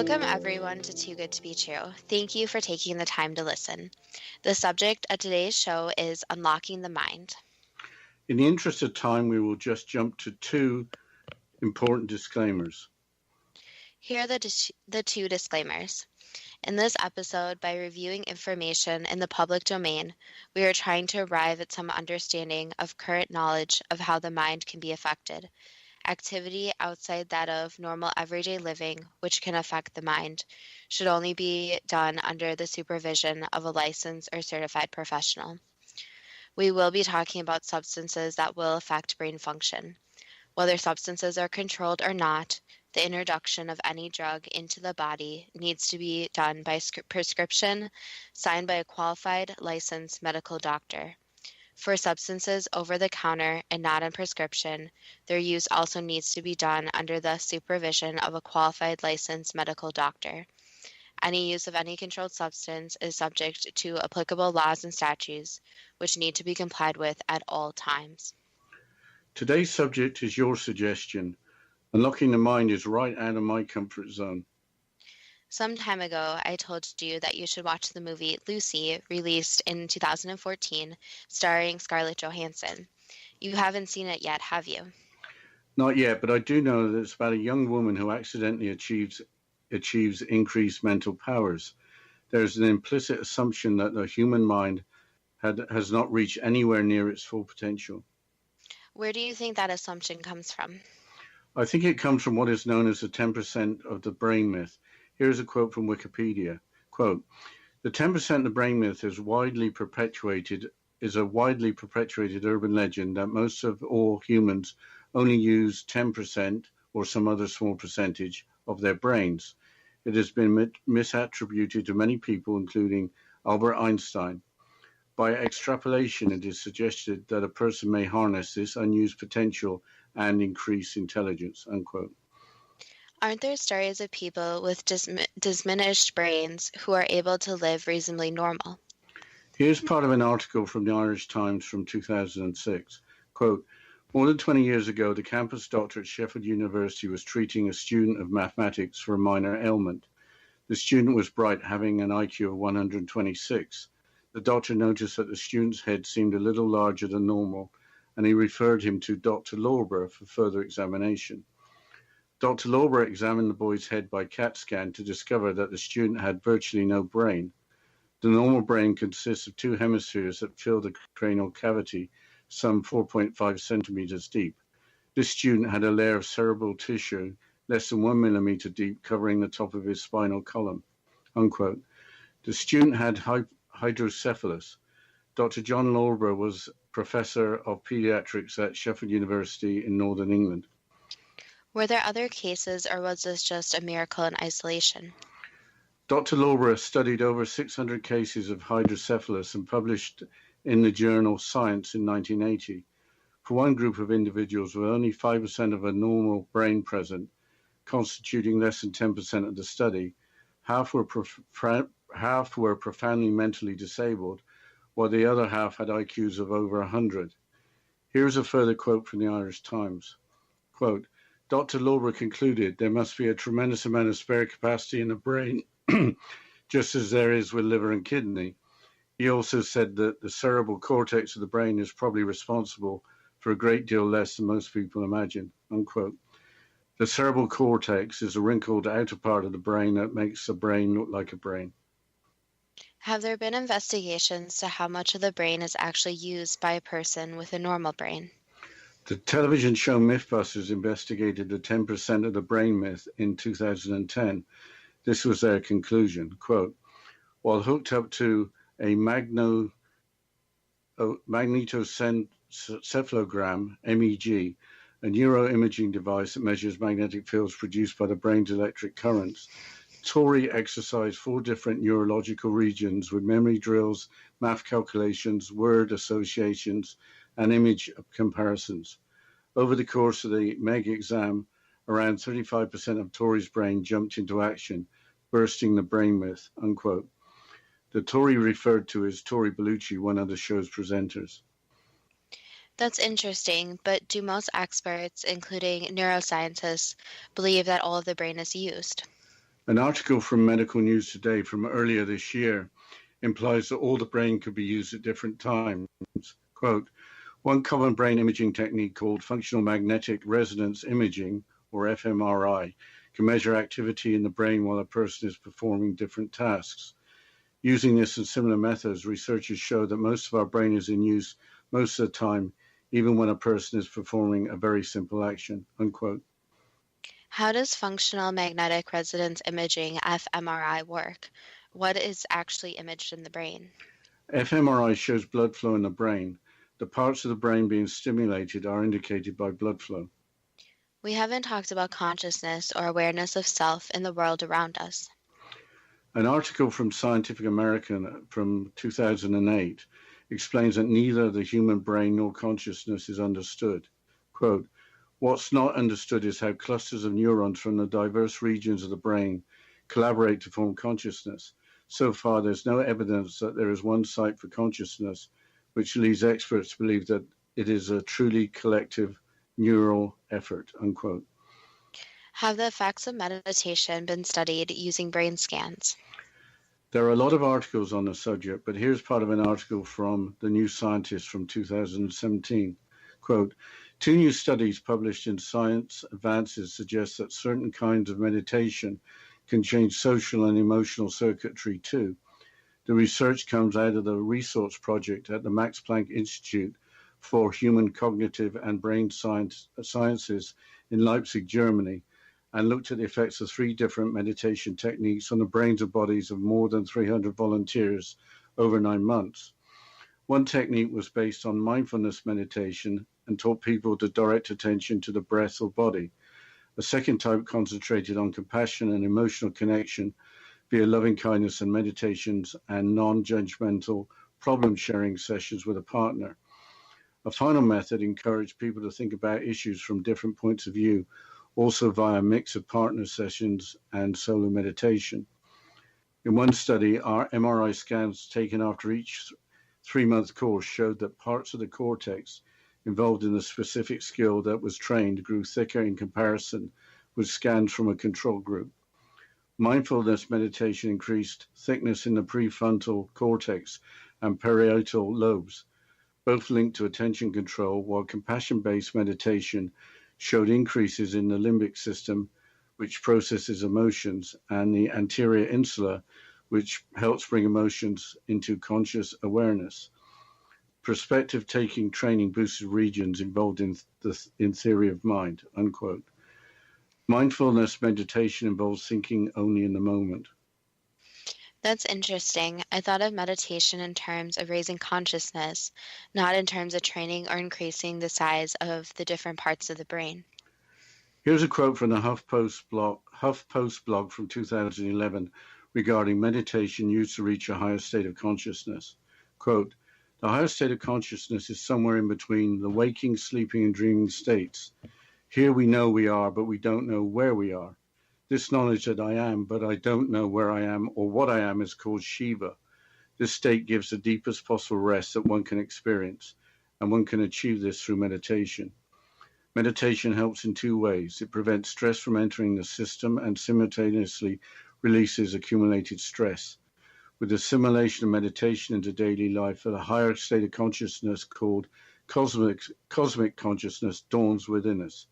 Welcome everyone to Too Good to Be True. Thank you for taking the time to listen. The subject of today's show is Unlocking the Mind. In the interest of time, we will just jump to two important disclaimers. Here are the two disclaimers. In this episode, by reviewing information in the public domain, we are trying to arrive at some understanding of current knowledge of how the mind can be affected. Activity outside that of normal everyday living, which can affect the mind, should only be done under the supervision of a licensed or certified professional. We will be talking about substances that will affect brain function. Whether substances are controlled or not, the introduction of any drug into the body needs to be done by prescription signed by a qualified licensed medical doctor. For substances over the counter and not on prescription, their use also needs to be done under the supervision of a qualified licensed medical doctor. Any use of any controlled substance is subject to applicable laws and statutes, which need to be complied with at all times. Today's subject is your suggestion. Unlocking the mind is right out of my comfort zone. Some time ago, I told you that you should watch the movie Lucy, released in 2014, starring Scarlett Johansson. You haven't seen it yet, have you? Not yet, but I do know that it's about a young woman who accidentally achieves increased mental powers. There's an implicit assumption that the human mind has not reached anywhere near its full potential. Where do you think that assumption comes from? I think it comes from what is known as the 10% of the brain myth. Here's a quote from Wikipedia. Quote, "The 10% of the brain myth is a widely perpetuated urban legend that most of all humans only use 10% or some other small percentage of their brains. It has been misattributed to many people, including Albert Einstein. By extrapolation, it is suggested that a person may harness this unused potential and increase intelligence," unquote. Aren't there stories of people with diminished brains who are able to live reasonably normal? Here's part of an article from the Irish Times from 2006. Quote, "More than 20 years ago, the campus doctor at Sheffield University was treating a student of mathematics for a minor ailment. The student was bright, having an IQ of 126. The doctor noticed that the student's head seemed a little larger than normal, and he referred him to Dr. Lorber for further examination. Dr. Lorber examined the boy's head by CAT scan to discover that the student had virtually no brain. The normal brain consists of two hemispheres that fill the cranial cavity, some 4.5 centimeters deep. This student had a layer of cerebral tissue less than 1 millimeter deep covering the top of his spinal column," unquote. The student had hydrocephalus. Dr. John Lorber was professor of pediatrics at Sheffield University in Northern England. Were there other cases, or was this just a miracle in isolation? Dr. Lorber studied over 600 cases of hydrocephalus and published in the journal Science in 1980. For one group of individuals with only 5% of a normal brain present, constituting less than 10% of the study, half were profoundly mentally disabled, while the other half had IQs of over 100. Here's a further quote from the Irish Times. Quote, "Dr. Lorber concluded there must be a tremendous amount of spare capacity in the brain, just as there is with liver and kidney. He also said that the cerebral cortex of the brain is probably responsible for a great deal less than most people imagine," unquote. The cerebral cortex is a wrinkled outer part of the brain that makes the brain look like a brain. Have there been investigations to how much of the brain is actually used by a person with a normal brain? The television show Mythbusters investigated the 10% of the brain myth in 2010. This was their conclusion. Quote, "While hooked up to a magnetocephalogram, MEG, a neuroimaging device that measures magnetic fields produced by the brain's electric currents, Tori exercised 4 different neurological regions with memory drills, math calculations, word associations, and image comparisons. Over the course of the MEG exam, around 35% of Tori's brain jumped into action, bursting the brain myth," unquote. The Tori referred to as Tori Bellucci, one of the show's presenters. That's interesting, but do most experts, including neuroscientists, believe that all of the brain is used? An article from Medical News Today from earlier this year implies that all the brain could be used at different times. Quote, one common brain imaging technique called functional magnetic resonance imaging, or fMRI, can measure activity in the brain while a person is performing different tasks. Using this and similar methods, researchers show that most of our brain is in use most of the time, even when a person is performing a very simple action, unquote. How does functional magnetic resonance imaging, fMRI, work? What is actually imaged in the brain? fMRI shows blood flow in the brain. The parts of the brain being stimulated are indicated by blood flow. We haven't talked about consciousness or awareness of self in the world around us. An article from Scientific American from 2008 explains that neither the human brain nor consciousness is understood. Quote, what's not understood is how clusters of neurons from the diverse regions of the brain collaborate to form consciousness. So far, there's no evidence that there is one site for consciousness, which leads experts to believe that it is a truly collective neural effort, unquote. Have the effects of meditation been studied using brain scans? There are a lot of articles on the subject, but here's part of an article from The New Scientist from 2017. Quote, two new studies published in Science Advances suggest that certain kinds of meditation can change social and emotional circuitry too. The research comes out of the research project at the Max Planck Institute for Human Cognitive and Brain Sciences in Leipzig, Germany, and looked at the effects of three different meditation techniques on the brains and bodies of more than 300 volunteers over 9 months. One technique was based on mindfulness meditation and taught people to direct attention to the breath or body. A second type concentrated on compassion and emotional connection via loving kindness and meditations and non-judgmental problem-sharing sessions with a partner. A final method encouraged people to think about issues from different points of view, also via a mix of partner sessions and solo meditation. In one study, our MRI scans taken after each 3-month course showed that parts of the cortex involved in the specific skill that was trained grew thicker in comparison with scans from a control group. Mindfulness meditation increased thickness in the prefrontal cortex and parietal lobes, both linked to attention control, while compassion-based meditation showed increases in the limbic system, which processes emotions, and the anterior insula, which helps bring emotions into conscious awareness. Perspective taking training boosted regions involved in theory of mind, unquote. Mindfulness meditation involves thinking only in the moment. That's interesting. I thought of meditation in terms of raising consciousness, not in terms of training or increasing the size of the different parts of the brain. Here's a quote from the HuffPost blog from 2011 regarding meditation used to reach a higher state of consciousness. Quote, the higher state of consciousness is somewhere in between the waking, sleeping, and dreaming states. Here we know we are, but we don't know where we are. This knowledge that I am, but I don't know where I am or what I am is called Shiva. This state gives the deepest possible rest that one can experience, and one can achieve this through meditation. Meditation helps in two ways. It prevents stress from entering the system and simultaneously releases accumulated stress. With the assimilation of meditation into daily life, a higher state of consciousness called cosmic consciousness dawns within us.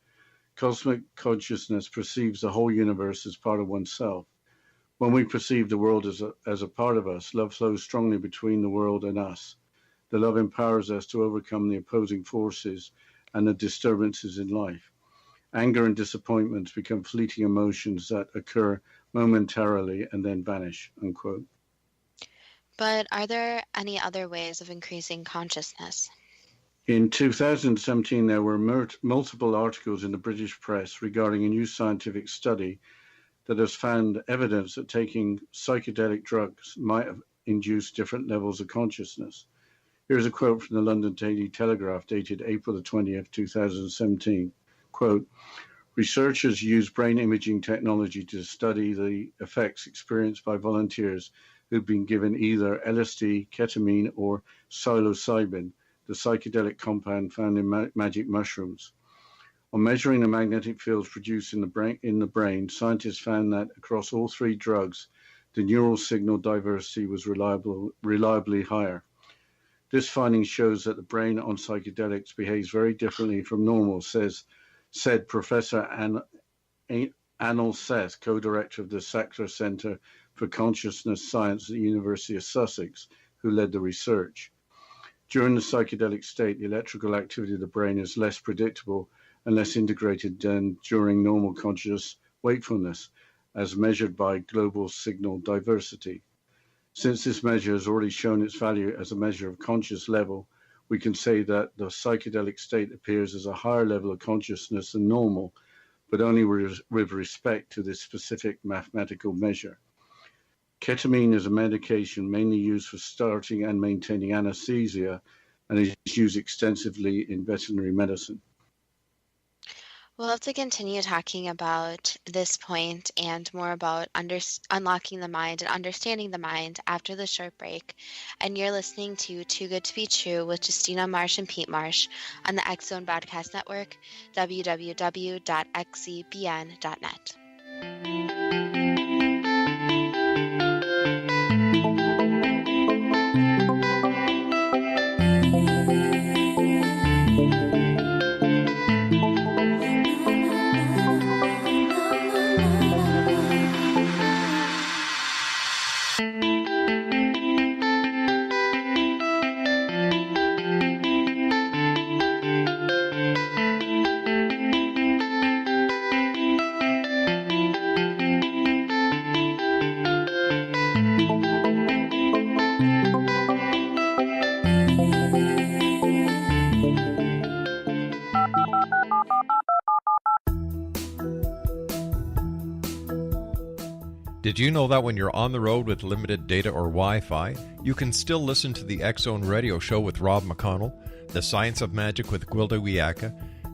Cosmic consciousness perceives the whole universe as part of oneself. When we perceive the world as a part of us, love flows strongly between the world and us. The love empowers us to overcome the opposing forces and the disturbances in life. Anger and disappointment become fleeting emotions that occur momentarily and then vanish, unquote. But are there any other ways of increasing consciousness? In 2017, there were multiple articles in the British press regarding a new scientific study that has found evidence that taking psychedelic drugs might have induced different levels of consciousness. Here's a quote from the London Daily Telegraph dated April the 20th, 2017. Quote, researchers used brain imaging technology to study the effects experienced by volunteers who'd been given either LSD, ketamine, or psilocybin, the psychedelic compound found in magic mushrooms. On measuring the magnetic fields produced in the brain, scientists found that across all three drugs, the neural signal diversity was reliably higher. This finding shows that the brain on psychedelics behaves very differently from normal, said Professor Anil Seth, co-director of the Sackler Center for Consciousness Science at the University of Sussex, who led the research. During the psychedelic state, the electrical activity of the brain is less predictable and less integrated than during normal conscious wakefulness, as measured by global signal diversity. Since this measure has already shown its value as a measure of conscious level, we can say that the psychedelic state appears as a higher level of consciousness than normal, but only with respect to this specific mathematical measure. Ketamine is a medication mainly used for starting and maintaining anesthesia and is used extensively in veterinary medicine. We'll have to continue talking about this point and more about unlocking the mind and understanding the mind after the short break. And you're listening to Too Good to Be True with Justina Marsh and Pete Marsh on the X Zone Broadcast Network, www.xzbn.net. Did you know that when you're on the road with limited data or Wi-Fi, you can still listen to the X Zone Radio Show with Rob McConnell, The Science of Magic with Gwilda Wiyaka,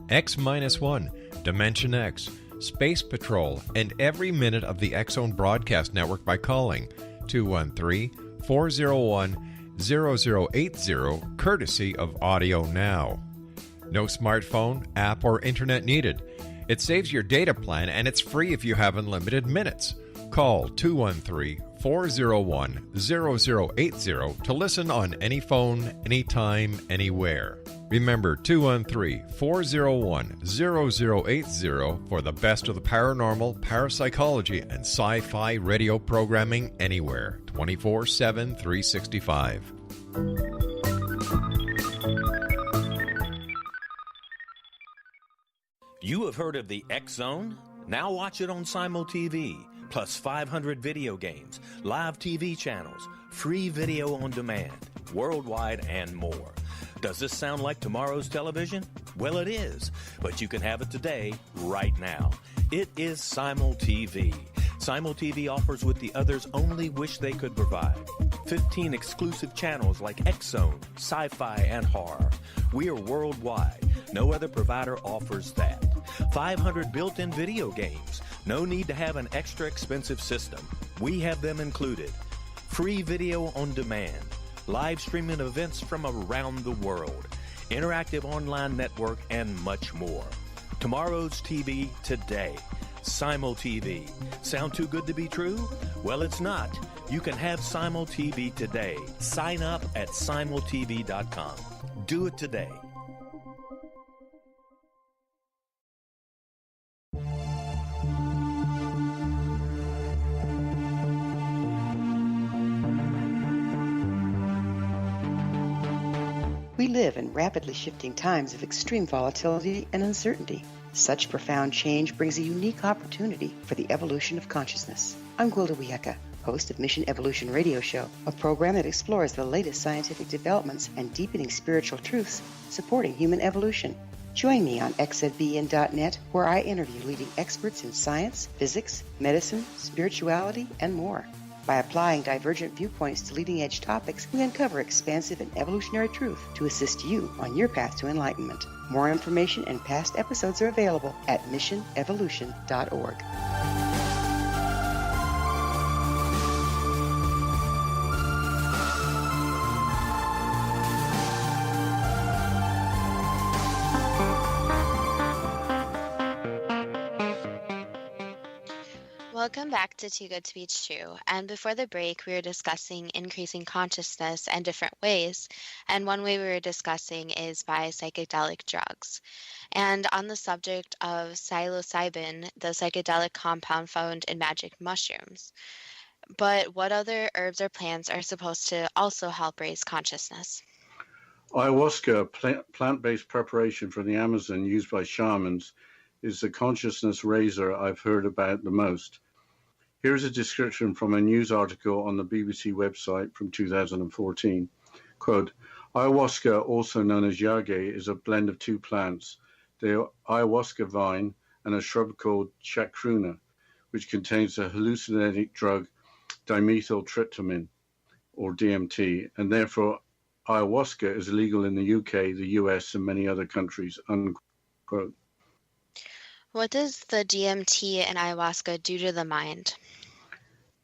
X-1, Dimension X, Space Patrol, and every minute of the X Zone Broadcast Network by calling 213-401-0080, courtesy of Audio Now. No smartphone, app, or internet needed. It saves your data plan and it's free if you have unlimited minutes. Call 213-401-0080 to listen on any phone, anytime, anywhere. Remember 213-401-0080 for the best of the paranormal, parapsychology, and sci-fi radio programming anywhere, 24/7, 365. You have heard of the X Zone? Now watch it on Simul TV. Plus 500 video games, live TV channels, free video on demand, worldwide, and more. Does this sound like tomorrow's television? Well, it is, but you can have it today, right now. It is Simul TV. Simul TV offers what the others only wish they could provide. 15 exclusive channels like X Zone, sci-fi, and horror. We are worldwide. No other provider offers that. 500 built-in video games. No need to have an extra expensive system. We have them included. Free video on demand. Live streaming events from around the world. Interactive online network and much more. Tomorrow's TV today. Simul TV. Sound too good to be true? Well, it's not. You can have Simul TV today. Sign up at simultv.com. Do it today. We live in rapidly shifting times of extreme volatility and uncertainty. Such profound change brings a unique opportunity for the evolution of consciousness. I'm Gwilda Wiyaka, host of Mission Evolution Radio Show, a program that explores the latest scientific developments and deepening spiritual truths supporting human evolution. Join me on xzbn.net, where I interview leading experts in science, physics, medicine, spirituality, and more. By applying divergent viewpoints to leading-edge topics, we uncover expansive and evolutionary truth to assist you on your path to enlightenment. More information and past episodes are available at missionevolution.org. Welcome back to Too Good to Be True. And before the break, we were discussing increasing consciousness and different ways. And one way we were discussing is by psychedelic drugs. And on the subject of psilocybin, the psychedelic compound found in magic mushrooms. But what other herbs or plants are supposed to also help raise consciousness? Ayahuasca, a plant-based preparation from the Amazon used by shamans, is the consciousness raiser I've heard about the most. Here's a description from a news article on the BBC website from 2014. Quote, ayahuasca, also known as yage, is a blend of two plants, the ayahuasca vine and a shrub called chacruna, which contains a hallucinogenic drug dimethyltryptamine, or DMT, and therefore ayahuasca is illegal in the UK, the US, and many other countries, unquote. What does the DMT and ayahuasca do to the mind?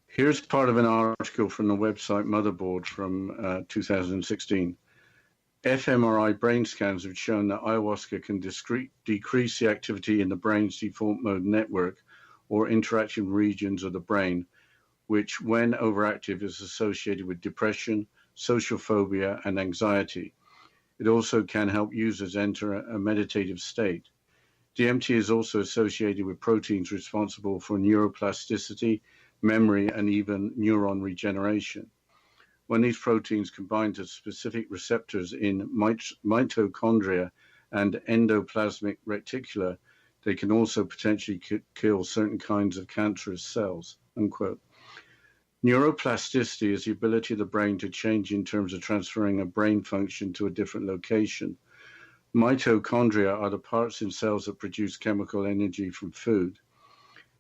Here's part of an article from the website Motherboard from 2016. fMRI brain scans have shown that ayahuasca can decrease the activity in the brain's default mode network or interaction regions of the brain, which, when overactive, is associated with depression, social phobia, and anxiety. It also can help users enter a meditative state. DMT is also associated with proteins responsible for neuroplasticity, memory, and even neuron regeneration. When these proteins combine to specific receptors in mitochondria and endoplasmic reticula, they can also potentially kill certain kinds of cancerous cells, unquote. Neuroplasticity is the ability of the brain to change in terms of transferring a brain function to a different location. Mitochondria are the parts in cells that produce chemical energy from food.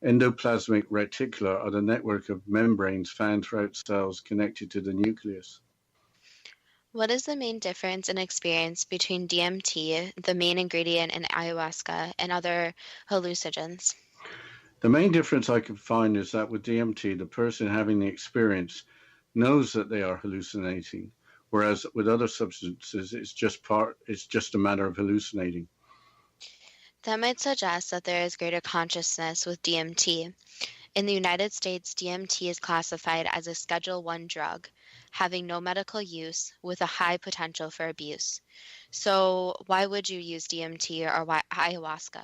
Endoplasmic reticula are the network of membranes found throughout cells connected to the nucleus. What is the main difference in experience between DMT, the main ingredient in ayahuasca, and other hallucinogens? The main difference I could find is that with DMT, the person having the experience knows that they are hallucinating, whereas with other substances, it's just a matter of hallucinating. That might suggest that there is greater consciousness with DMT. In the United States, DMT is classified as a Schedule I drug, having no medical use with a high potential for abuse. So why would you use DMT or ayahuasca?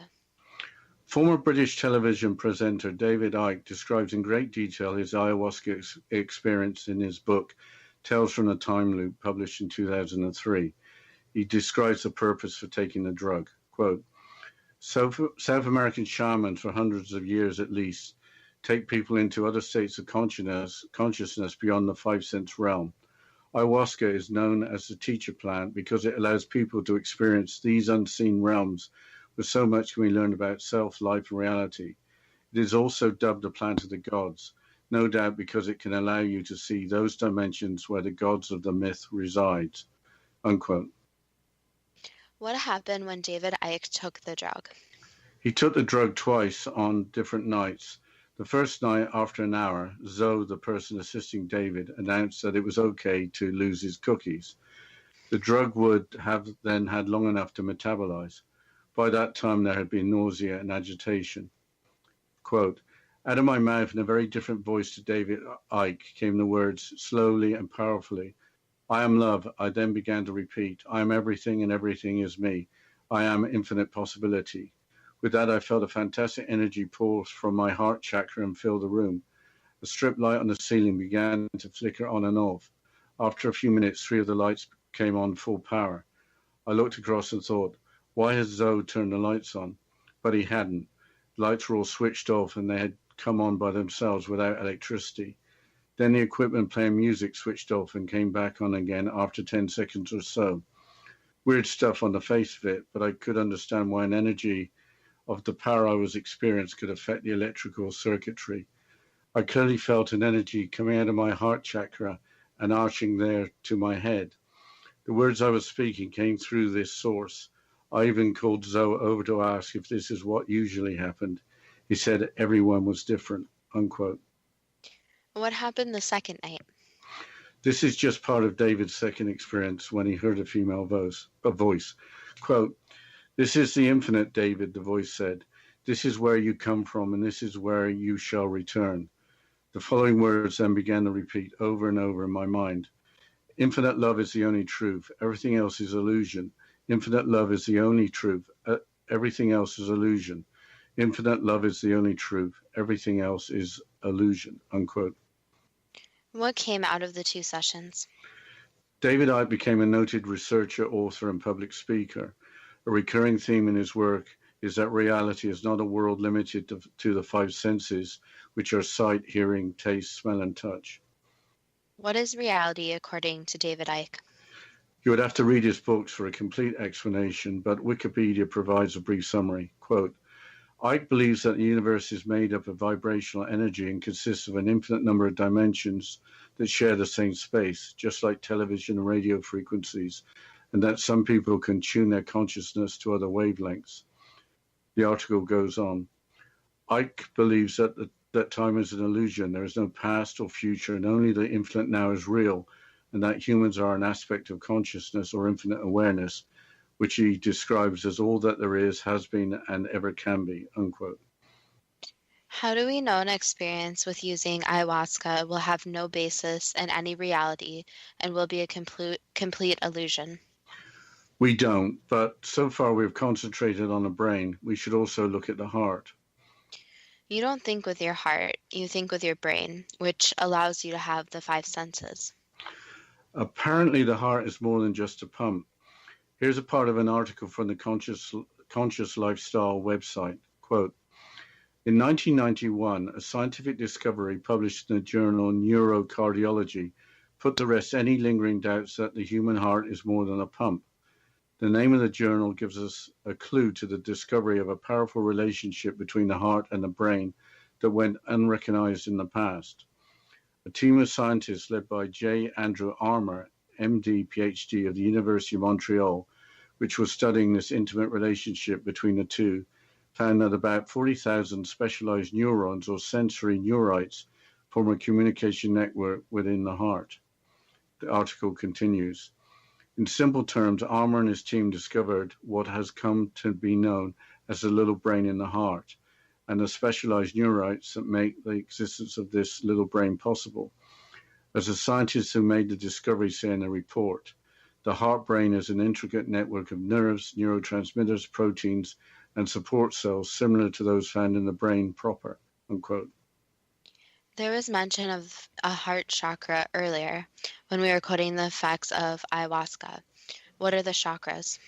Former British television presenter David Icke describes in great detail his ayahuasca experience in his book, Tales from the Time Loop, published in 2003. He describes the purpose for taking the drug. Quote, South American shamans for hundreds of years at least take people into other states of consciousness beyond the five sense realm. Ayahuasca is known as the teacher plant because it allows people to experience these unseen realms where so much can be learned about self, life, and reality. It is also dubbed the plant of the gods, no doubt because it can allow you to see those dimensions where the gods of the myth resides, unquote. What happened when David Icke took the drug? He took the drug twice on different nights. The first night, after an hour, Zoe, the person assisting David, announced that it was okay to lose his cookies. The drug would have then had long enough to metabolize. By that time, there had been nausea and agitation. Quote, out of my mouth in a very different voice to David Icke came the words, slowly and powerfully, I am love. I then began to repeat, I am everything and everything is me. I am infinite possibility. With that, I felt a fantastic energy pour from my heart chakra and fill the room. A strip light on the ceiling began to flicker on and off. After a few minutes, 3 of the lights came on full power. I looked across and thought, why has Zoe turned the lights on? But he hadn't. The lights were all switched off and they had come on by themselves without electricity. Then the equipment playing music switched off and came back on again after 10 seconds or so. Weird stuff on the face of it, but I could understand why an energy of the power I was experiencing could affect the electrical circuitry. I clearly felt an energy coming out of my heart chakra and arching there to my head. The words I was speaking came through this source. I even called Zoe over to ask if this is what usually happened. He said everyone was different, unquote. What happened the second night? This is just part of David's second experience when he heard a female voice. Quote, this is the infinite, David, the voice said. This is where you come from, and this is where you shall return. The following words then began to repeat over and over in my mind. Infinite love is the only truth. Everything else is illusion. Infinite love is the only truth. Everything else is illusion. Infinite love is the only truth. Everything else is illusion, unquote. What came out of the 2 sessions? David Icke became a noted researcher, author, and public speaker. A recurring theme in his work is that reality is not a world limited to the 5 senses, which are sight, hearing, taste, smell, and touch. What is reality according to David Icke? You would have to read his books for a complete explanation, but Wikipedia provides a brief summary. Quote, Icke believes that the universe is made up of vibrational energy and consists of an infinite number of dimensions that share the same space, just like television and radio frequencies, and that some people can tune their consciousness to other wavelengths. The article goes on. Icke believes that time is an illusion. There is no past or future, and only the infinite now is real, and that humans are an aspect of consciousness or infinite awareness, which he describes as all that there is, has been, and ever can be, unquote. How do we know an experience with using ayahuasca will have no basis in any reality and will be a complete illusion? We don't, but so far we've concentrated on the brain. We should also look at the heart. You don't think with your heart, you think with your brain, which allows you to have the 5 senses. Apparently the heart is more than just a pump. Here's a part of an article from the Conscious Lifestyle website. Quote, in 1991, a scientific discovery published in the journal Neurocardiology put to rest any lingering doubts that the human heart is more than a pump. The name of the journal gives us a clue to the discovery of a powerful relationship between the heart and the brain that went unrecognized in the past. A team of scientists led by J. Andrew Armour, MD, PhD of the University of Montreal, which was studying this intimate relationship between the two, found that about 40,000 specialized neurons or sensory neurites form a communication network within the heart. The article continues. In simple terms, Armour and his team discovered what has come to be known as the little brain in the heart, and the specialized neurites that make the existence of this little brain possible. As the scientists who made the discovery say in a report, the heart brain is an intricate network of nerves, neurotransmitters, proteins, and support cells similar to those found in the brain proper, unquote. There was mention of a heart chakra earlier when we were quoting the effects of ayahuasca. What are the chakras?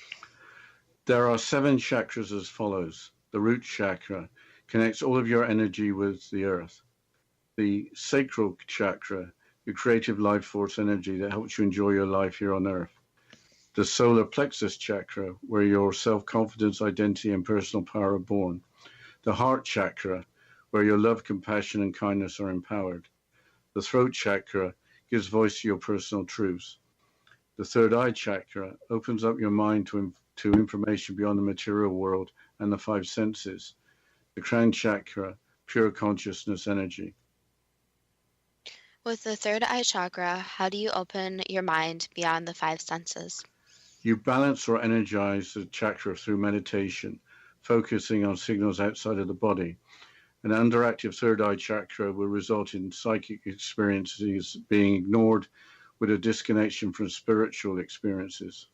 There are 7 chakras as follows. The root chakra connects all of your energy with the earth. The sacral chakra, your creative life force energy that helps you enjoy your life here on earth. The solar plexus chakra, where your self-confidence, identity, and personal power are born. The heart chakra, where your love, compassion, and kindness are empowered. The throat chakra gives voice to your personal truths. The third eye chakra opens up your mind to information beyond the material world and the 5 senses. The crown chakra, pure consciousness energy. With the third eye chakra, how do you open your mind beyond the 5 senses? You balance or energize the chakra through meditation, focusing on signals outside of the body. An underactive third eye chakra will result in psychic experiences being ignored with a disconnection from spiritual experiences.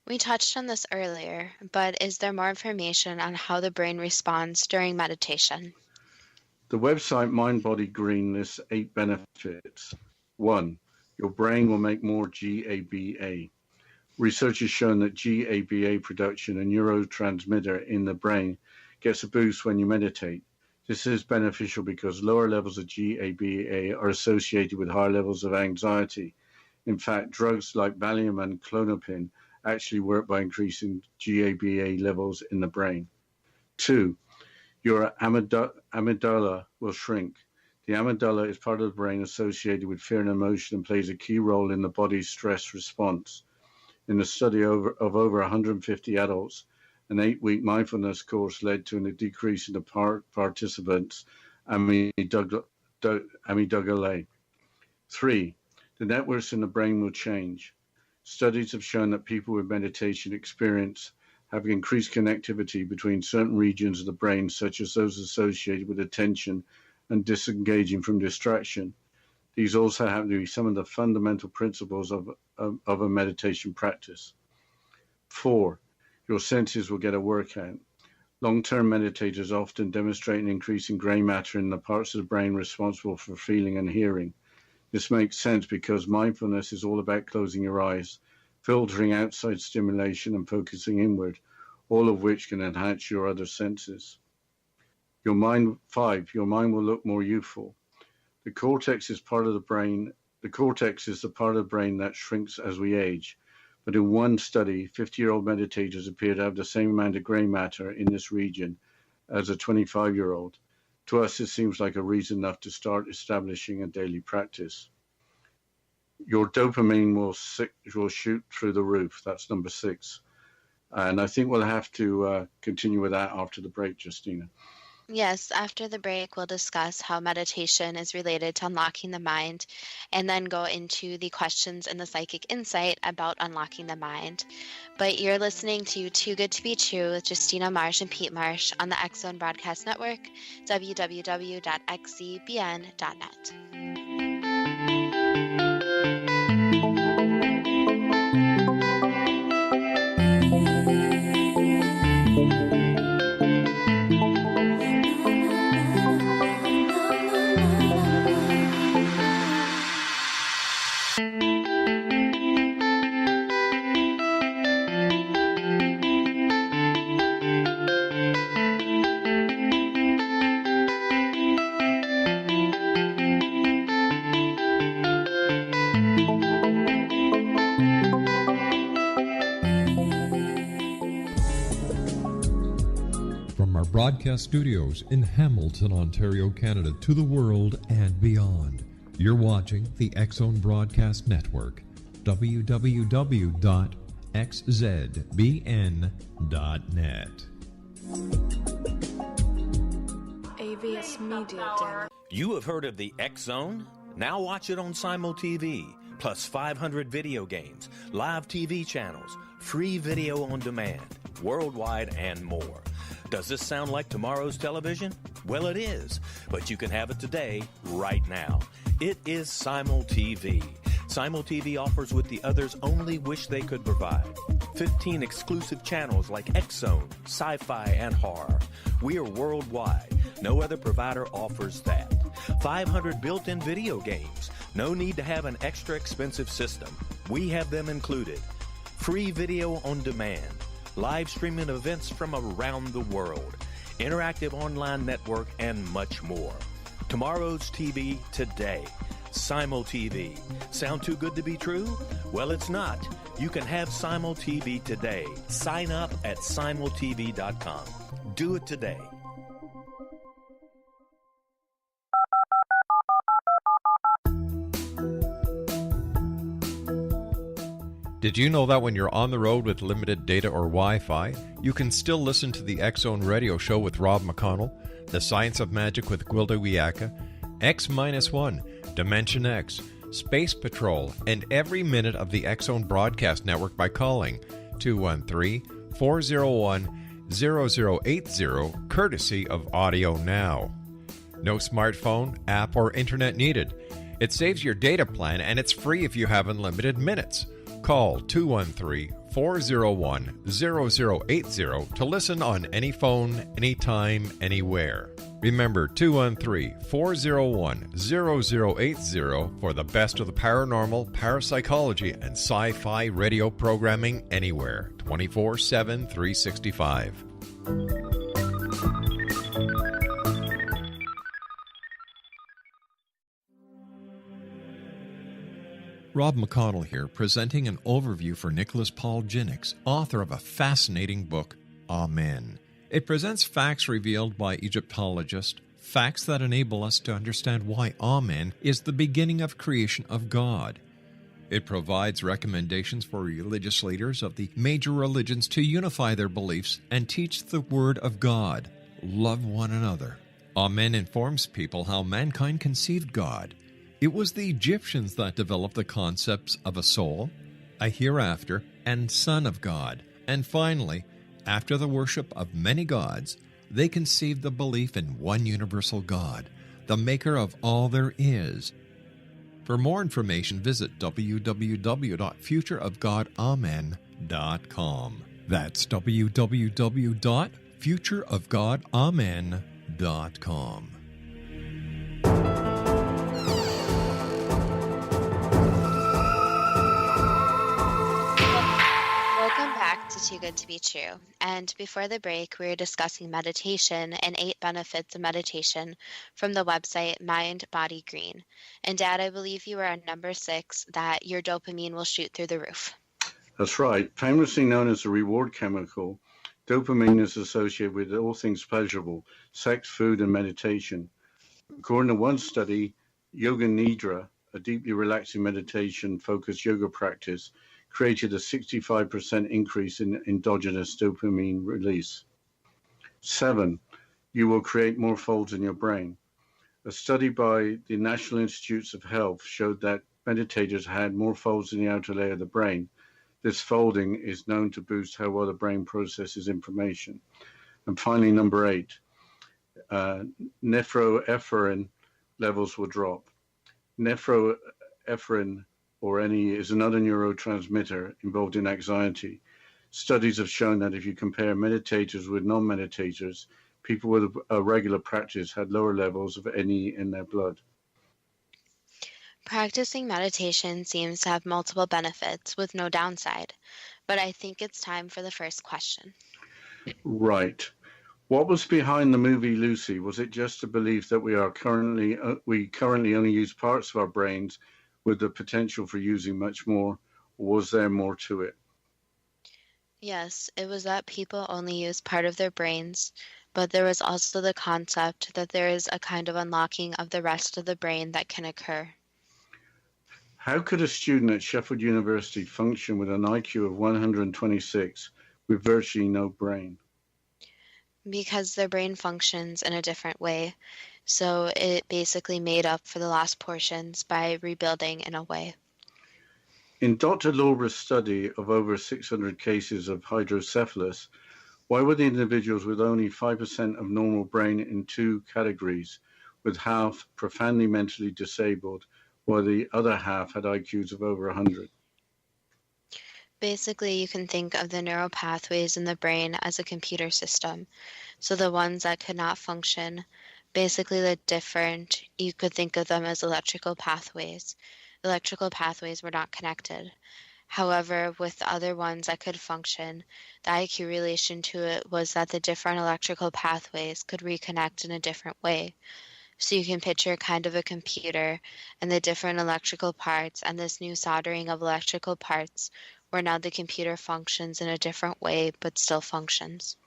We touched on this earlier, but is there more information on how the brain responds during meditation? The website Mind Body Green lists 8 benefits. 1. Your brain will make more GABA. Research has shown that GABA production, a neurotransmitter in the brain, gets a boost when you meditate. This is beneficial because lower levels of GABA are associated with higher levels of anxiety. In fact, drugs like Valium and Klonopin actually work by increasing GABA levels in the brain. 2. Your amygdala will shrink. The amygdala is part of the brain associated with fear and emotion and plays a key role in the body's stress response. In a study of over 150 adults, an 8-week mindfulness course led to a decrease in the participants' amygdala. 3. The networks in the brain will change. Studies have shown that people with meditation experience having increased connectivity between certain regions of the brain, such as those associated with attention and disengaging from distraction. These also happen to be some of the fundamental principles of a meditation practice. 4, your senses will get a workout. Long-term meditators often demonstrate an increase in gray matter in the parts of the brain responsible for feeling and hearing. This makes sense because mindfulness is all about closing your eyes, filtering outside stimulation and focusing inward, all of which can enhance your other senses. 5, your mind will look more youthful. The cortex is part of the brain. The cortex is the part of the brain that shrinks as we age. But in one study, 50-year-old meditators appear to have the same amount of gray matter in this region as a 25-year-old. To us, this seems like a reason enough to start establishing a daily practice. Your dopamine will shoot through the roof. That's number 6. And I think we'll have to continue with that after the break, Justina. Yes, after the break, we'll discuss how meditation is related to unlocking the mind, and then go into the questions in the psychic insight about unlocking the mind. But you're listening to Too Good to Be True with Justina Marsh and Pete Marsh on the X Zone Broadcast Network, www.xzbn.net. Broadcast studios in Hamilton, Ontario, Canada, to the world and beyond. You're watching the X Zone Broadcast Network, www.xzbn.net. AVS Media Demo. You have heard of the X Zone? Now watch it on Simul TV, plus 500 video games, live TV channels, free video on demand, worldwide, and more. Does this sound like tomorrow's television? Well, it is, but you can have it today, right now. It is Simul TV. Simul TV offers what the others only wish they could provide. 15 exclusive channels like X-Zone, Sci-Fi, and Horror. We are worldwide. No other provider offers that. 500 built-in video games. No need to have an extra expensive system. We have them included. Free video on demand. Live streaming events from around the world, interactive online network, and much more. Tomorrow's TV today. Simul TV. Sound too good to be true? Well, it's not. You can have Simul TV today. Sign up at simultv.com. Do it today. Did you know that when you're on the road with limited data or Wi-Fi, you can still listen to the X Zone Radio Show with Rob McConnell, The Science of Magic with Gwilda Wiyaka, X-1, Dimension X, Space Patrol, and every minute of the X Zone Broadcast Network by calling 213-401-0080, courtesy of Audio Now. No smartphone, app, or internet needed. It saves your data plan, and it's free if you have unlimited minutes. Call 213-401-0080 to listen on any phone, anytime, anywhere. Remember 213-401-0080 for the best of the paranormal, parapsychology, and sci-fi radio programming anywhere, 24/7, 365. Rob McConnell here, presenting an overview for Nicholas Paul Jennings, author of a fascinating book, Amen. It presents facts revealed by Egyptologists, facts that enable us to understand why Amen is the beginning of creation of God. It provides recommendations for religious leaders of the major religions to unify their beliefs and teach the Word of God. Love one another. Amen informs people how mankind conceived God. It was the Egyptians that developed the concepts of a soul, a hereafter, and Son of God. And finally, After the worship of many gods, they conceived the belief in one universal God, the maker of all there is. For more information, visit www.futureofgodamen.com. That's www.futureofgodamen.com. Welcome back to Too Good to Be True. And before the break, we were discussing meditation and 8 benefits of meditation from the website Mind Body Green. And Dad, I believe you were on number 6, that your dopamine will shoot through the roof. That's right. Famously known as the reward chemical, dopamine is associated with all things pleasurable, sex, food, and meditation. According to one study, Yoga Nidra, a deeply relaxing meditation-focused yoga practice, created a 65% increase in endogenous dopamine release. 7, you will create more folds in your brain. A study by the National Institutes of Health showed that meditators had more folds in the outer layer of the brain. This folding is known to boost how well the brain processes information. And finally, number 8, nephrephrine levels will drop. Nephrephrine, or NE, is another neurotransmitter involved in anxiety. Studies have shown that if you compare meditators with non-meditators, people with a regular practice had lower levels of NE in their blood. Practicing meditation seems to have multiple benefits with no downside, but I think it's time for the first question. Right. What was behind the movie Lucy? Was it just a belief that we currently only use parts of our brains with the potential for using much more, or was there more to it? Yes, it was that people only use part of their brains, but there was also the concept that there is a kind of unlocking of the rest of the brain that can occur. How could a student at Sheffield University function with an IQ of 126 with virtually no brain? Because their brain functions in a different way, so it basically made up for the lost portions by rebuilding in a way. In Dr. Lorber's study of over 600 cases of hydrocephalus, why were the individuals with only 5% of normal brain in 2 categories, with half profoundly mentally disabled, while the other half had IQs of over 100? Basically, you can think of the neural pathways in the brain as a computer system. So the ones that could not function, basically you could think of them as electrical pathways. Electrical pathways were not connected. However, with the other ones that could function, the IQ relation to it was that the different electrical pathways could reconnect in a different way. So you can picture kind of a computer and the different electrical parts and this new soldering of electrical parts where now the computer functions in a different way but still functions.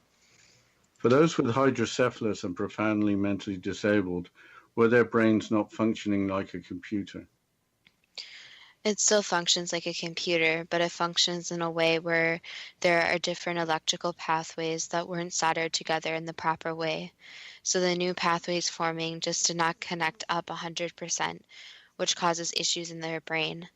For those with hydrocephalus and profoundly mentally disabled, were their brains not functioning like a computer? It still functions like a computer, but it functions in a way where there are different electrical pathways that weren't soldered together in the proper way. So the new pathways forming just did not connect up 100%, which causes issues in their brain.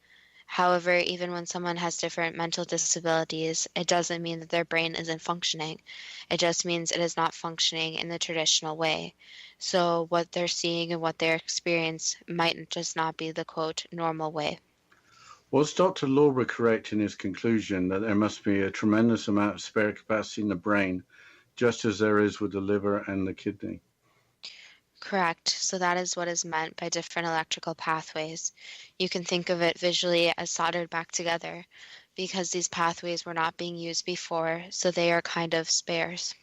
However, even when someone has different mental disabilities, it doesn't mean that their brain isn't functioning. It just means it is not functioning in the traditional way. So what they're seeing and what they're experiencing might just not be the, quote, normal way. Was Dr. Lorber correct in his conclusion that there must be a tremendous amount of spare capacity in the brain, just as there is with the liver and the kidney? Correct. So that is what is meant by different electrical pathways. You can think of it visually as soldered back together because these pathways were not being used before, so they are kind of spares.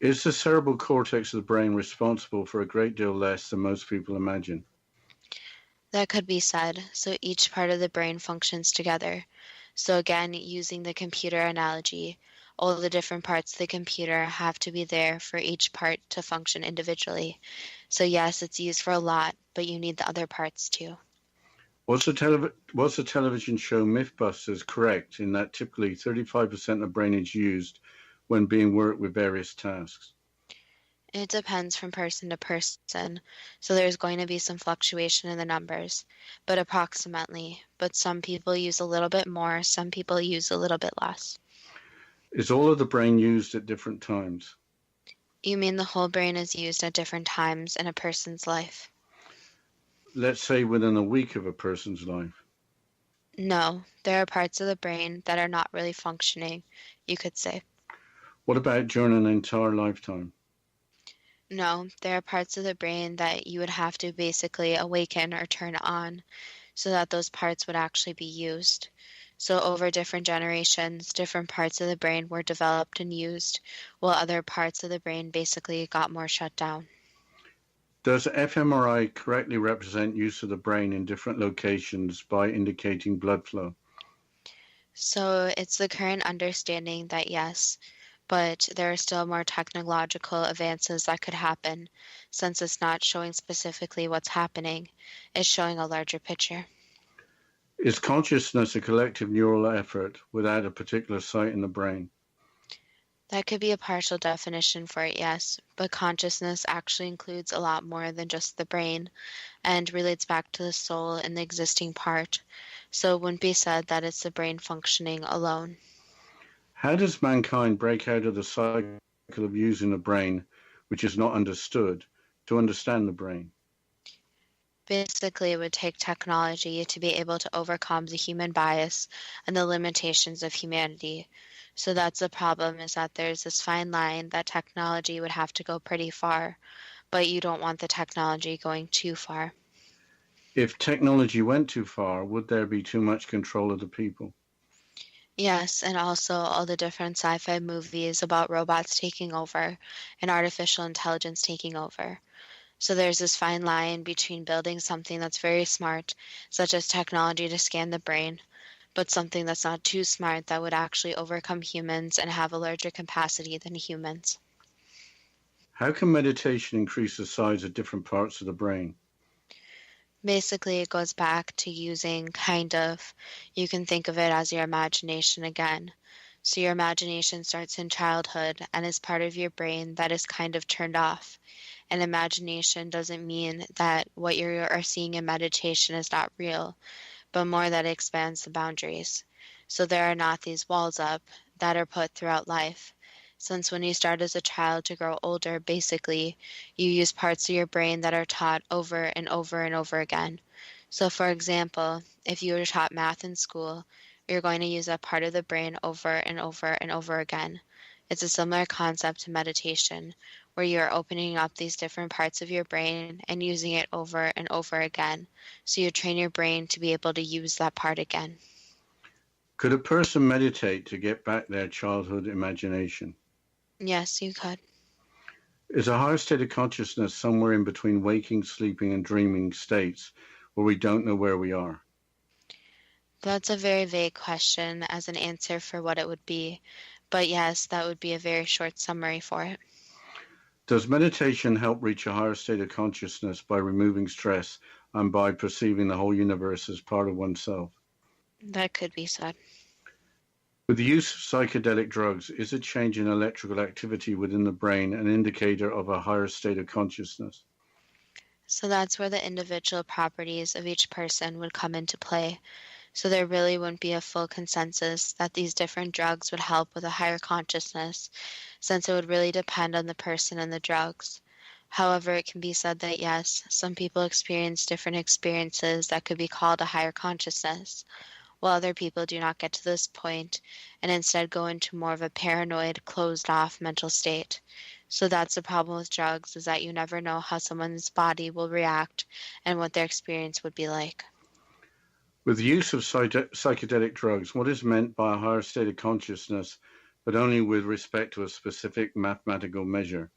Is the cerebral cortex of the brain responsible for a great deal less than most people imagine? That could be said. So each part of the brain functions together. So again, using the computer analogy, all the different parts of the computer have to be there for each part to function individually. So yes, it's used for a lot, but you need the other parts too. Was the television show Mythbusters correct in that typically 35% of the brain is used when being worked with various tasks? It depends from person to person, so there's going to be some fluctuation in the numbers, but approximately. But some people use a little bit more, some people use a little bit less. Is all of the brain used at different times? You mean the whole brain is used at different times in a person's life? Let's say within a week of a person's life. No, there are parts of the brain that are not really functioning, you could say. What about during an entire lifetime? No, there are parts of the brain that you would have to basically awaken or turn on so that those parts would actually be used. So over different generations, different parts of the brain were developed and used, while other parts of the brain basically got more shut down. Does fMRI correctly represent use of the brain in different locations by indicating blood flow? So it's the current understanding that yes, but there are still more technological advances that could happen since it's not showing specifically what's happening, it's showing a larger picture. Is consciousness a collective neural effort without a particular site in the brain? That could be a partial definition for it, yes, but consciousness actually includes a lot more than just the brain and relates back to the soul and the existing part, so it wouldn't be said that it's the brain functioning alone. How does mankind break out of the cycle of using the brain, which is not understood, to understand the brain? Basically, it would take technology to be able to overcome the human bias and the limitations of humanity. So that's the problem, is that there's this fine line that technology would have to go pretty far, but you don't want the technology going too far. If technology went too far, would there be too much control of the people? Yes, and also all the different sci-fi movies about robots taking over and artificial intelligence taking over. So there's this fine line between building something that's very smart, such as technology to scan the brain, but something that's not too smart that would actually overcome humans and have a larger capacity than humans. How can meditation increase the size of different parts of the brain? Basically, it goes back to using you can think of it as your imagination again. So your imagination starts in childhood and is part of your brain that is kind of turned off. And imagination doesn't mean that what you are seeing in meditation is not real, but more that it expands the boundaries. So there are not these walls up that are put throughout life. Since when you start as a child to grow older, basically, you use parts of your brain that are taught over and over and over again. So for example, if you were taught math in school, you're going to use that part of the brain over and over and over again. It's a similar concept to meditation, where you're opening up these different parts of your brain and using it over and over again. So you train your brain to be able to use that part again. Could a person meditate to get back their childhood imagination? Yes, you could. Is a higher state of consciousness somewhere in between waking, sleeping, and dreaming states where we don't know where we are? That's a very vague question as an answer for what it would be. But yes, that would be a very short summary for it. Does meditation help reach a higher state of consciousness by removing stress and by perceiving the whole universe as part of oneself? That could be said. With the use of psychedelic drugs, is a change in electrical activity within the brain an indicator of a higher state of consciousness? So that's where the individual properties of each person would come into play. So there really wouldn't be a full consensus that these different drugs would help with a higher consciousness, since it would really depend on the person and the drugs. However, it can be said that yes, some people experience different experiences that could be called a higher consciousness, while other people do not get to this point and instead go into more of a paranoid, closed-off mental state. So that's the problem with drugs, is that you never know how someone's body will react and what their experience would be like. With the use of psychedelic drugs, what is meant by a higher state of consciousness, but only with respect to a specific mathematical measure?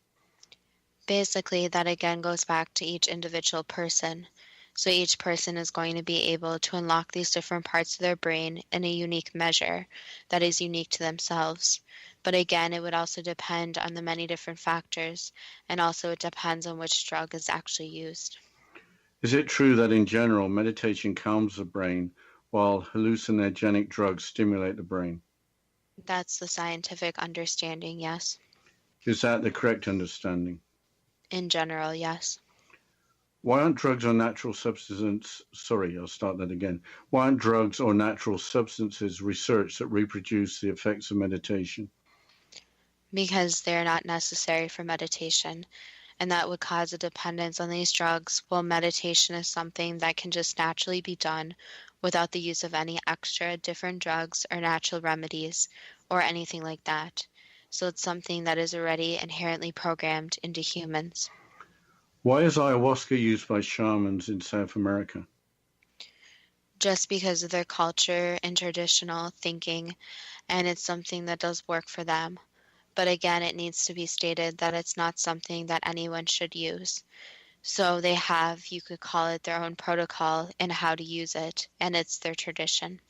Basically, that again goes back to each individual person. So each person is going to be able to unlock these different parts of their brain in a unique measure that is unique to themselves. But again, it would also depend on the many different factors, and also it depends on which drug is actually used. Is it true that in general, meditation calms the brain while hallucinogenic drugs stimulate the brain? That's the scientific understanding, yes. Is that the correct understanding? In general, yes. Why aren't drugs or natural substances, Why aren't drugs or natural substances researched that reproduce the effects of meditation? because they're not necessary for meditation, and that would cause a dependence on these drugs, while meditation is something that can just naturally be done without the use of any extra different drugs or natural remedies or anything like that. So it's something that is already inherently programmed into humans. Why is ayahuasca used by shamans in South America? Just because of their culture and traditional thinking, and it's something that does work for them. But again, it needs to be stated that it's not something that anyone should use. So they have, you could call it, their own protocol in how to use it, and it's their tradition.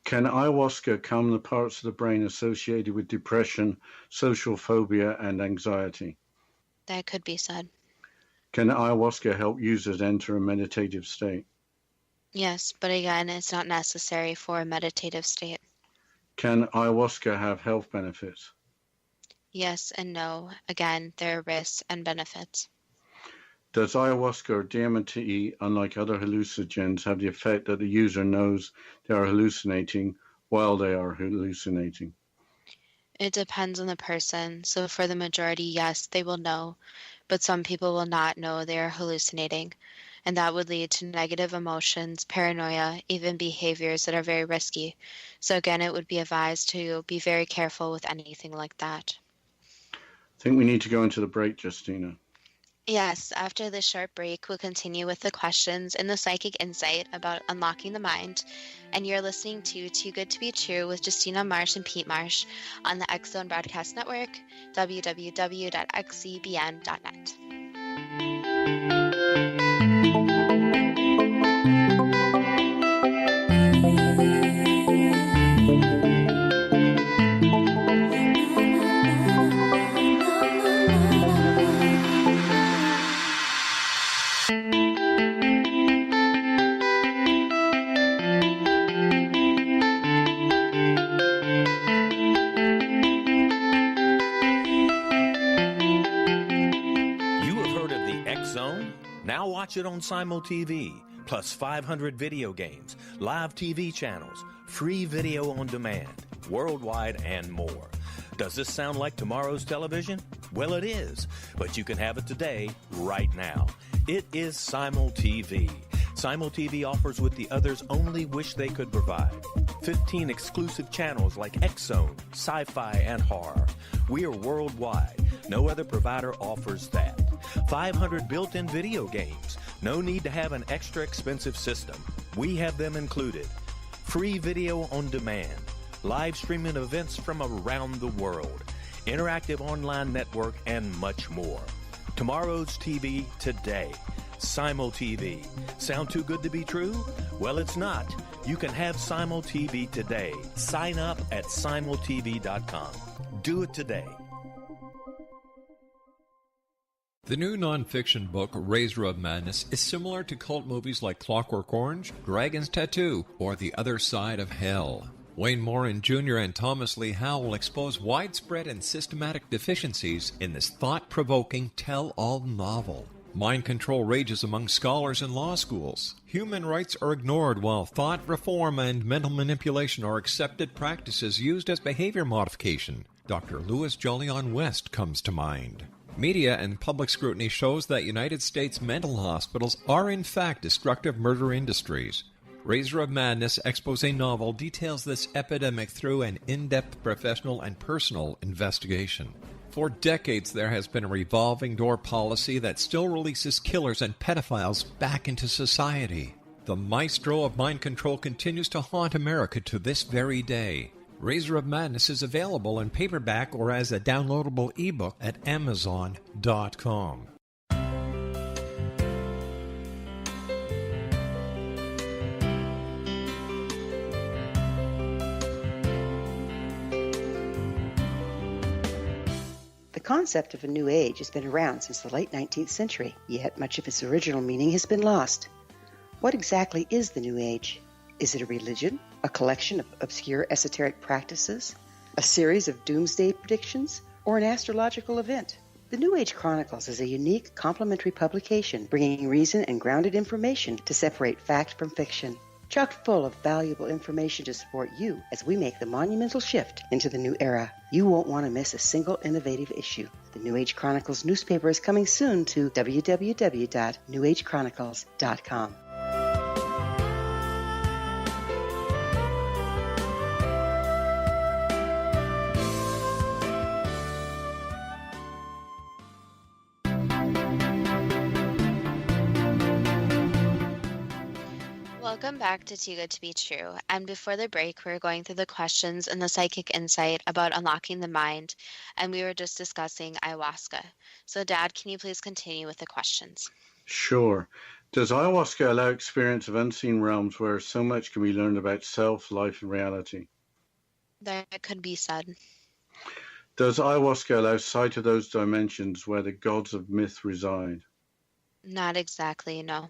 Can ayahuasca calm the parts of the brain associated with depression, social phobia, and anxiety? That could be said. Can ayahuasca help users enter a meditative state? Yes, but again, it's not necessary for a meditative state. Can ayahuasca have health benefits? Yes and no. Again, there are risks and benefits. Does ayahuasca or DMT, unlike other hallucinogens, have the effect that the user knows they are hallucinating while they are hallucinating? It depends on the person. So for the majority, yes, they will know, but some people will not know they are hallucinating, and that would lead to negative emotions, paranoia, even behaviors that are very risky. So again, it would be advised to be very careful with anything like that. I think we need to go into the break, Justina. Yes, after this short break, we'll continue with the questions and the psychic insight about unlocking the mind. And you're listening to Too Good to Be True with Justina Marsh and Pete Marsh on the X Zone Broadcast Network, www.xzbn.net. Now watch it on SimulTV, plus 500 video games, live TV channels, free video on demand, worldwide, and more. Does this sound like tomorrow's television? Well, it is, but you can have it today, right now. It is SimulTV. SimulTV offers what the others only wish they could provide. 15 exclusive channels like X-Zone, Sci-Fi, and Horror. We are worldwide. No other provider offers that. 500 built-in video games. No need to have an extra expensive system. We have them included. Free video on demand. Live streaming events from around the world. Interactive online network, and much more. Tomorrow's TV today. SimulTV. Sound too good to be true? Well, it's not. You can have SimulTV today. Sign up at simultv.com. Do it today. The new nonfiction book, Razor of Madness, is similar to cult movies like Clockwork Orange, Dragon's Tattoo, or The Other Side of Hell. Wayne Morin Jr. and Thomas Lee Howell will expose widespread and systematic deficiencies in this thought-provoking tell-all novel. Mind control rages among scholars in law schools. Human rights are ignored while thought reform and mental manipulation are accepted practices used as behavior modification. Dr. Louis Jolyon West comes to mind. Media and public scrutiny shows that United States mental hospitals are in fact destructive murder industries. Razor of Madness expose novel details this epidemic through an in-depth professional and personal investigation. For decades, there has been a revolving door policy that still releases killers and pedophiles back into society. The maestro of mind control continues to haunt America to this very day. Razor of Madness is available in paperback or as a downloadable ebook at Amazon.com. The concept of a new age has been around since the late 19th century, yet much of its original meaning has been lost. What exactly is the new age? Is it a religion, a collection of obscure esoteric practices, a series of doomsday predictions, or an astrological event? The New Age Chronicles is a unique complementary publication bringing reason and grounded information to separate fact from fiction. chock full of valuable information to support you as we make the monumental shift into the new era. You won't want to miss a single innovative issue. The New Age Chronicles newspaper is coming soon to www.newagechronicles.com. Welcome back to Too Good to Be True. And before the break, we were going through the questions and the psychic insight about unlocking the mind, and we were just discussing ayahuasca. So, Dad, can you please continue with the questions? Sure. Does ayahuasca allow experience of unseen realms where so much can be learned about self, life, and reality? That could be said. Does ayahuasca allow sight of those dimensions where the gods of myth reside? Not exactly, no.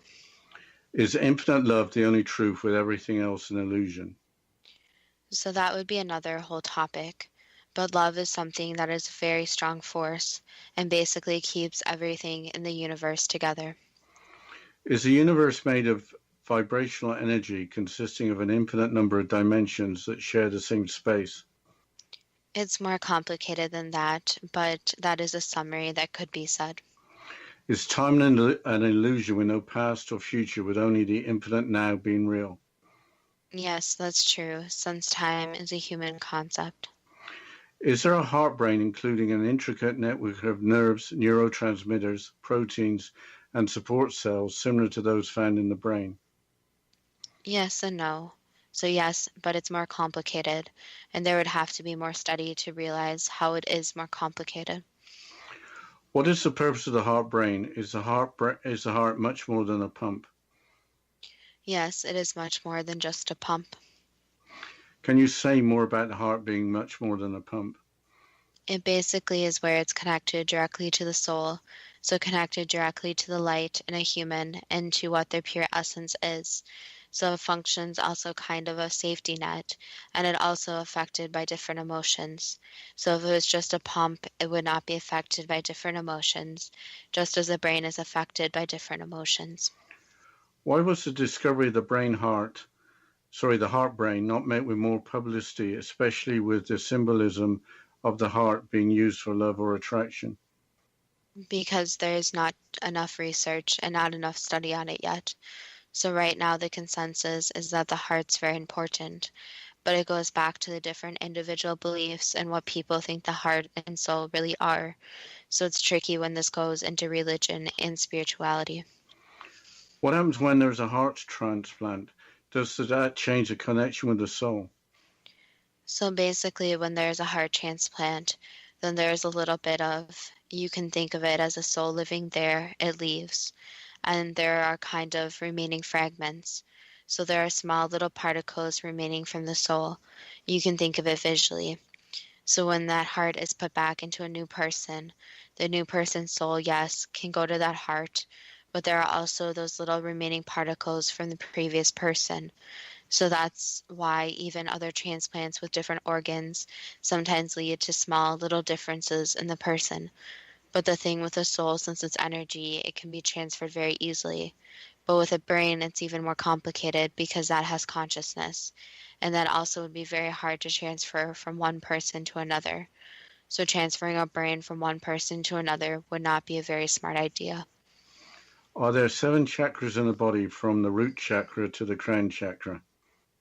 Is infinite love the only truth with everything else an illusion? So that would be another whole topic. But love is something that is a very strong force and basically keeps everything in the universe together. Is the universe made of vibrational energy consisting of an infinite number of dimensions that share the same space? It's more complicated than that, but that is a summary that could be said. Is time an illusion with no past or future, with only the infinite now being real? Yes, that's true, since time is a human concept. Is there a heart brain including an intricate network of nerves, neurotransmitters, proteins, and support cells similar to those found in the brain? Yes and no. So yes, but it's more complicated, and there would have to be more study to realize how it is more complicated. What is the purpose of the heart brain? Is the heart much more than a pump? Yes, it is much more than just a pump. Can you say more about the heart being much more than a pump? It basically is where it's connected directly to the soul, so connected directly to the light in a human and to what their pure essence is. So it functions also kind of a safety net, and it also affected by different emotions. So if it was just a pump, it would not be affected by different emotions, just as the brain is affected by different emotions. Why was the discovery of the heart brain not met with more publicity, especially with the symbolism of the heart being used for love or attraction? Because there is not enough research and not enough study on it yet. So right now the consensus is that the heart's very important, but it goes back to the different individual beliefs and what people think the heart and soul really are. So it's tricky when this goes into religion and spirituality. What happens when there's a heart transplant? Does that change the connection with the soul? So basically when there's a heart transplant, then there's a little bit of, you can think of it as a soul living there, it leaves. And there are kind of remaining fragments. So there are small little particles remaining from the soul. You can think of it visually. So when that heart is put back into a new person, the new person's soul, yes, can go to that heart, but there are also those little remaining particles from the previous person. So that's why even other transplants with different organs sometimes lead to small little differences in the person. But the thing with the soul, since it's energy, it can be transferred very easily. But with a brain, it's even more complicated because that has consciousness. And that also would be very hard to transfer from one person to another. So transferring a brain from one person to another would not be a very smart idea. Are there 7 chakras in the body from the root chakra to the crown chakra?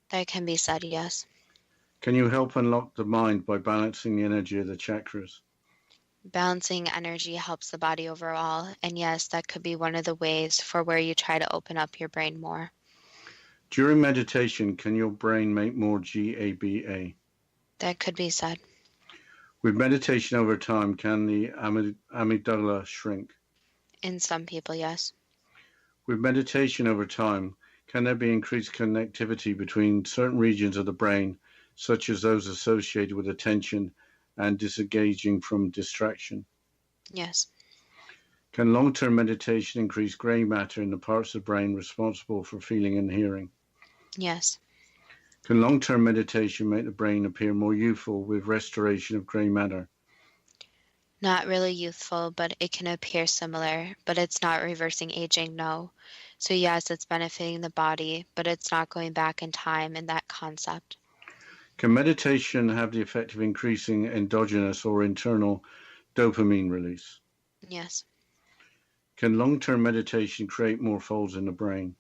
That can be said, yes. Can you help unlock the mind by balancing the energy of the chakras? Balancing energy helps the body overall, and yes, that could be one of the ways for where you try to open up your brain more. During meditation, can your brain make more GABA? That could be said. With meditation over time, can the amygdala shrink? In some people, yes. With meditation over time, can there be increased connectivity between certain regions of the brain, such as those associated with attention and disengaging from distraction? Yes. Can long-term meditation increase gray matter in the parts of the brain responsible for feeling and hearing? Yes. Can long-term meditation make the brain appear more youthful with restoration of gray matter? Not really youthful, but it can appear similar, but it's not reversing aging, no. So yes, it's benefiting the body, but it's not going back in time in that concept. Can meditation have the effect of increasing endogenous or internal dopamine release? Yes. Can long-term meditation create more folds in the brain?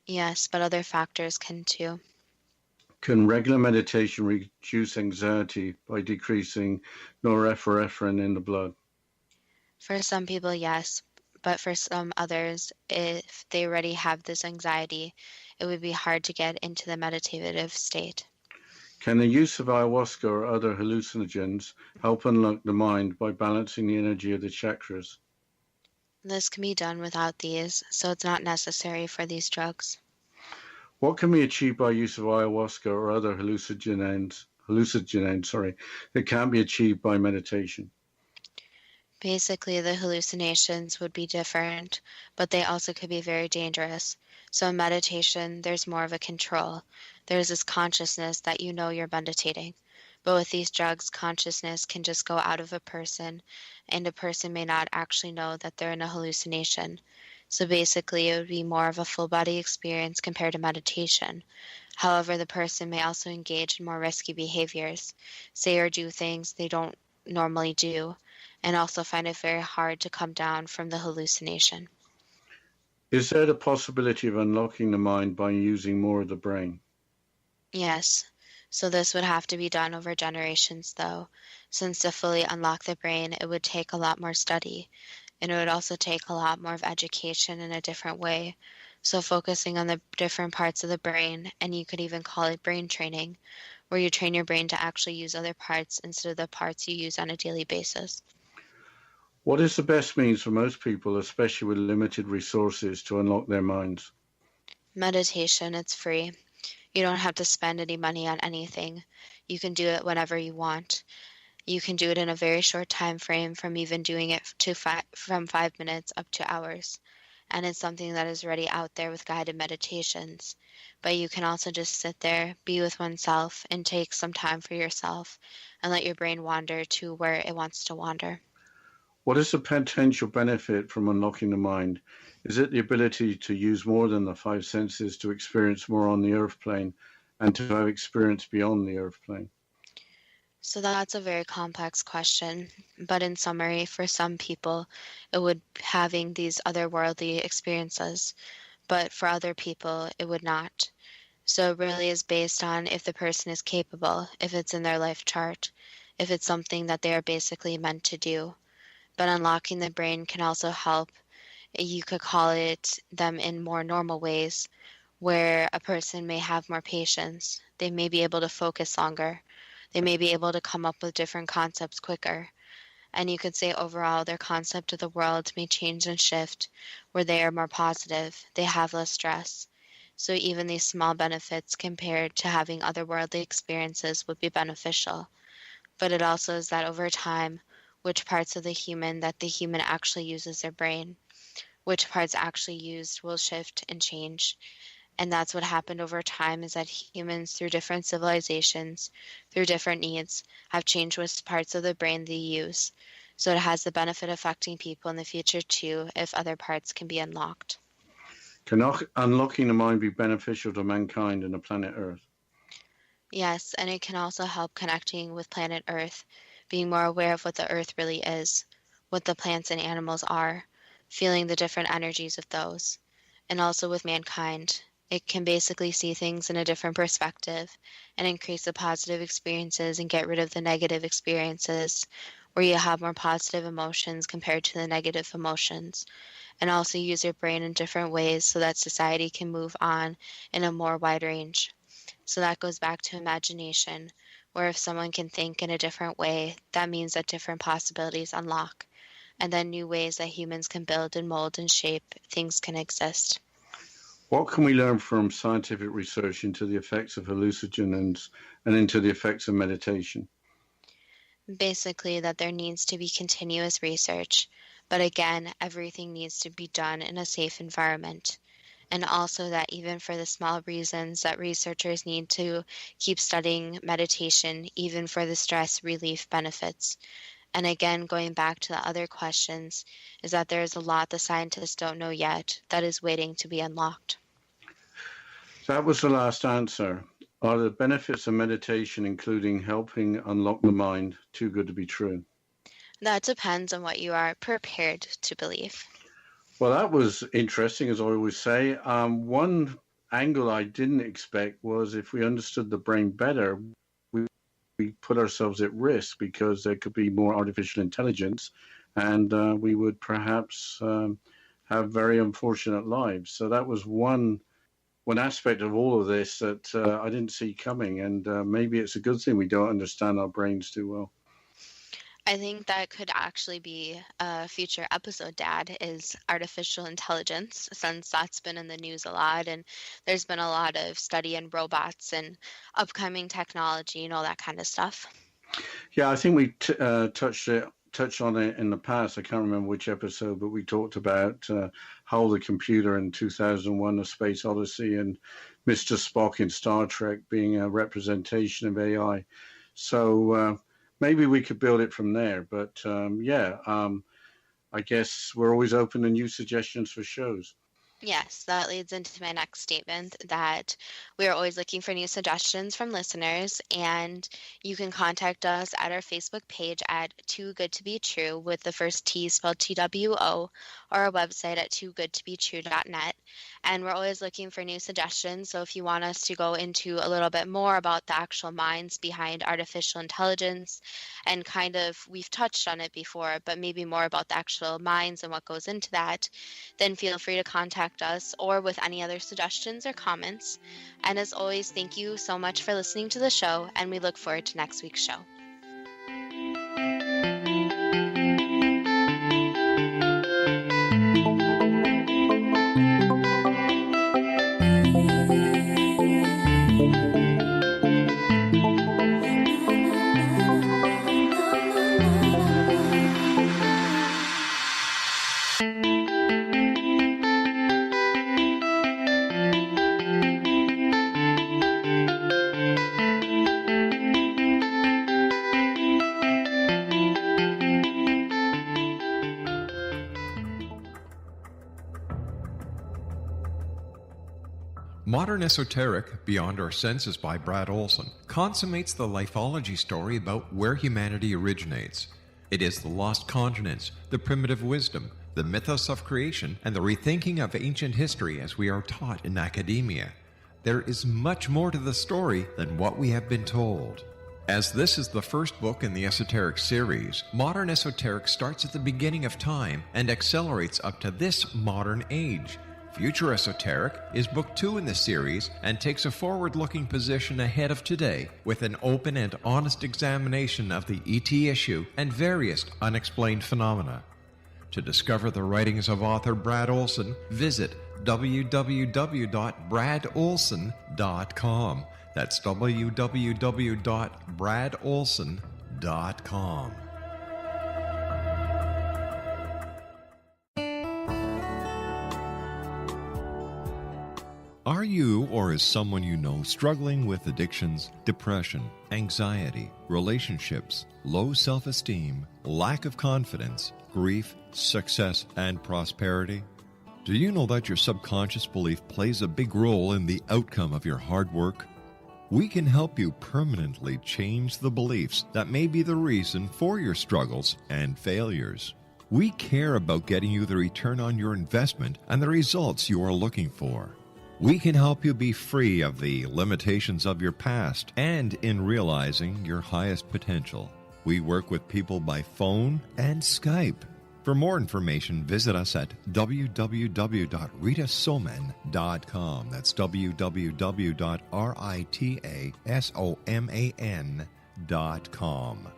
Yes, but other factors can too. Can regular meditation reduce anxiety by decreasing norepinephrine in the blood? For some people, yes, but for some others, if they already have this anxiety, it would be hard to get into the meditative state. Can the use of ayahuasca or other hallucinogens help unlock the mind by balancing the energy of the chakras? This can be done without these, so it's not necessary for these drugs. What can be achieved by use of ayahuasca or other hallucinogens that can't be achieved by meditation? Basically, the hallucinations would be different, but they also could be very dangerous. So in meditation, there's more of a control. There's this consciousness that you know you're meditating. But with these drugs, consciousness can just go out of a person, and a person may not actually know that they're in a hallucination. So basically, it would be more of a full body experience compared to meditation. However, the person may also engage in more risky behaviors, say or do things they don't normally do, and also find it very hard to come down from the hallucination. Is there the possibility of unlocking the mind by using more of the brain? Yes. So this would have to be done over generations, though, since to fully unlock the brain, it would take a lot more study, and it would also take a lot more of education in a different way. So focusing on the different parts of the brain, and you could even call it brain training, where you train your brain to actually use other parts instead of the parts you use on a daily basis. What is the best means for most people, especially with limited resources, to unlock their minds? Meditation, it's free. You don't have to spend any money on anything. You can do it whenever you want. You can do it in a very short time frame, from even doing it from 5 minutes up to hours. And it's something that is already out there with guided meditations. But you can also just sit there, be with oneself, and take some time for yourself and let your brain wander to where it wants to wander. What is the potential benefit from unlocking the mind? Is it the ability to use more than the five senses to experience more on the earth plane and to have experience beyond the earth plane? So that's a very complex question, but in summary, for some people, it would having these otherworldly experiences, but for other people, it would not. So it really is based on if the person is capable, if it's in their life chart, if it's something that they are basically meant to do. But unlocking the brain can also help. You could call it them in more normal ways, where a person may have more patience. They may be able to focus longer. They may be able to come up with different concepts quicker. And you could say overall their concept of the world may change and shift, where they are more positive. They have less stress. So even these small benefits compared to having otherworldly experiences would be beneficial. But it also is that over time, which parts of the human that the human actually uses their brain, which parts actually used will shift and change. And that's what happened over time, is that humans, through different civilizations, through different needs, have changed which parts of the brain they use. So it has the benefit of affecting people in the future too, if other parts can be unlocked. Can unlocking the mind be beneficial to mankind and the planet Earth? Yes, and it can also help connecting with planet Earth, being more aware of what the Earth really is, what the plants and animals are, feeling the different energies of those, and also with mankind. It can basically see things in a different perspective and increase the positive experiences and get rid of the negative experiences, where you have more positive emotions compared to the negative emotions, and also use your brain in different ways so that society can move on in a more wide range. So that goes back to imagination, where if someone can think in a different way, that means that different possibilities unlock, and then new ways that humans can build and mold and shape things can exist. What can we learn from scientific research into the effects of hallucinogens and into the effects of meditation? Basically, that there needs to be continuous research, but again, everything needs to be done in a safe environment. And also that even for the small reasons that researchers need to keep studying meditation, even for the stress relief benefits. And again, going back to the other questions, is that there is a lot the scientists don't know yet that is waiting to be unlocked. That was the last answer. Are the benefits of meditation, including helping unlock the mind, too good to be true? That depends on what you are prepared to believe. Well, that was interesting, as I always say. One angle I didn't expect was if we understood the brain better, we put ourselves at risk because there could be more artificial intelligence and we would perhaps have very unfortunate lives. So that was one aspect of all of this that I didn't see coming. And maybe it's a good thing we don't understand our brains too well. I think that could actually be a future episode, Dad, is artificial intelligence, since that's been in the news a lot, and there's been a lot of study in robots and upcoming technology and all that kind of stuff. Yeah, I think we touched on it in the past. I can't remember which episode, but we talked about how the computer in 2001, A Space Odyssey, and Mr. Spock in Star Trek being a representation of AI. So maybe we could build it from there. But I guess we're always open to new suggestions for shows. Yes, that leads into my next statement, that we are always looking for new suggestions from listeners, and you can contact us at our Facebook page at Too Good to Be True with the first T spelled TWO, or our website at toogoodtobetrue.net. And we're always looking for new suggestions, so if you want us to go into a little bit more about the actual minds behind artificial intelligence, and kind of, we've touched on it before, but maybe more about the actual minds and what goes into that, then feel free to contact us or with any other suggestions or comments. And as always, thank you so much for listening to the show, and we look forward to next week's show. Modern Esoteric, Beyond Our Senses by Brad Olson, consummates the lifeology story about where humanity originates. It is the lost continents, the primitive wisdom, the mythos of creation, and the rethinking of ancient history as we are taught in academia. There is much more to the story than what we have been told. As this is the first book in the Esoteric series, Modern Esoteric starts at the beginning of time and accelerates up to this modern age. Future Esoteric is book 2 in the series and takes a forward-looking position ahead of today with an open and honest examination of the ET issue and various unexplained phenomena. To discover the writings of author Brad Olson, visit www.bradolson.com. That's www.bradolson.com. Are you or is someone you know struggling with addictions, depression, anxiety, relationships, low self-esteem, lack of confidence, grief, success, and prosperity? Do you know that your subconscious belief plays a big role in the outcome of your hard work? We can help you permanently change the beliefs that may be the reason for your struggles and failures. We care about getting you the return on your investment and the results you are looking for. We can help you be free of the limitations of your past and in realizing your highest potential. We work with people by phone and Skype. For more information, visit us at www.ritasoman.com. That's www.ritasoman.com.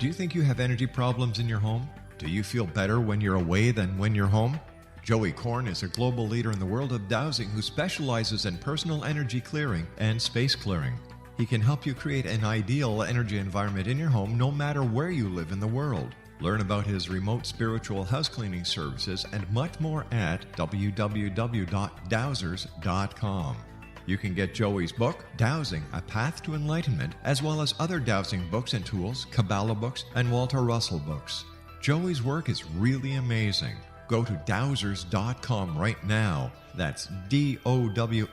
Do you think you have energy problems in your home? Do you feel better when you're away than when you're home? Joey Korn is a global leader in the world of dowsing who specializes in personal energy clearing and space clearing. He can help you create an ideal energy environment in your home no matter where you live in the world. Learn about his remote spiritual house cleaning services and much more at www.dowsers.com. You can get Joey's book, Dowsing, A Path to Enlightenment, as well as other dowsing books and tools, Kabbalah books, and Walter Russell books. Joey's work is really amazing. Go to dowsers.com right now. That's DOWSERS.com,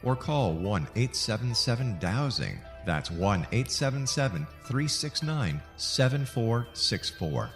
or call 1-877-DOWSING. That's 1-877-369-7464.